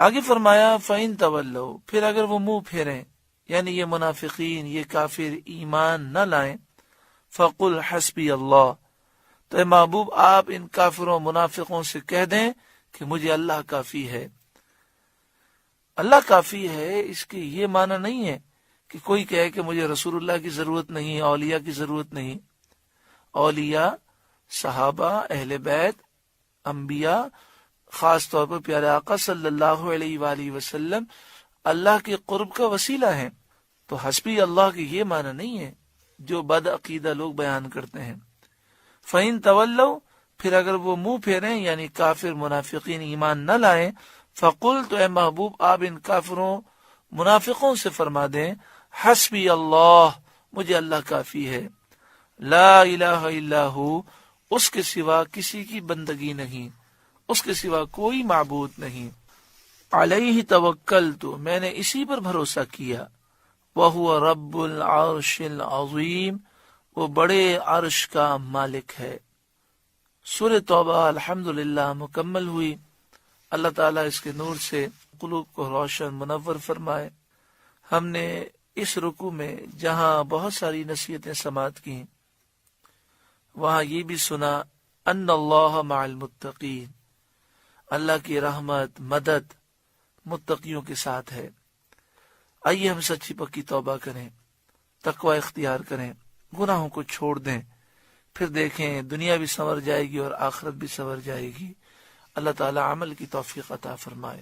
آگے فرمایا فَإِن تَوَلَّوْا، پھر اگر وہ منہ پھیریں، یعنی یہ منافقین، یہ کافر ایمان نہ لائیں، فَقُلْ حَسْبِيَ اللَّهُ، تو اے محبوب آپ ان کافروں منافقوں سے کہہ دیں کہ مجھے اللہ کافی ہے۔ اللہ کافی ہے، اس کے یہ معنی نہیں ہے کہ کوئی کہے کہ مجھے رسول اللہ کی ضرورت نہیں، اولیاء کی ضرورت نہیں۔ اولیاء، صحابہ، اہل بیت، انبیاء، خاص طور پر پیارے آقا صلی اللہ علیہ وآلہ وسلم اللہ کے قرب کا وسیلہ ہیں۔ تو حسبی اللہ کی یہ معنی نہیں ہے جو بد عقیدہ لوگ بیان کرتے ہیں۔ فَإِن تَوَلَّوْا، پھر اگر وہ منہ پھیریں یعنی کافر منافقین ایمان نہ لائیں، فَقُلْ، تو اے محبوب آپ ان کافروں منافقوں سے فرما دیں، حسبی اللہ، مجھے اللہ کافی ہے، لا الہ الا ہو، اس کے سوا کسی کی بندگی نہیں، اس کے سوا کوئی معبود نہیں، علیہ توکلت، میں نے اسی پر بھروسہ کیا، وہو رب العرش العظیم، وہ بڑے عرش کا مالک ہے۔ سورہ توبہ الحمدللہ مکمل ہوئی۔ اللہ تعالیٰ اس کے نور سے قلوب کو روشن منور فرمائے۔ ہم نے اس رکوع میں جہاں بہت ساری نصیحتیں سماعت کی، وہاں یہ بھی سنا ان اللہ مع المتقین، اللہ کی رحمت، مدد متقیوں کے ساتھ ہے۔ آئیے ہم سچی پکی توبہ کریں، تقوی اختیار کریں، گناہوں کو چھوڑ دیں، پھر دیکھیں دنیا بھی سنور جائے گی اور آخرت بھی سنور جائے گی۔ اللہ تعالی عمل کی توفیق عطا فرمائے۔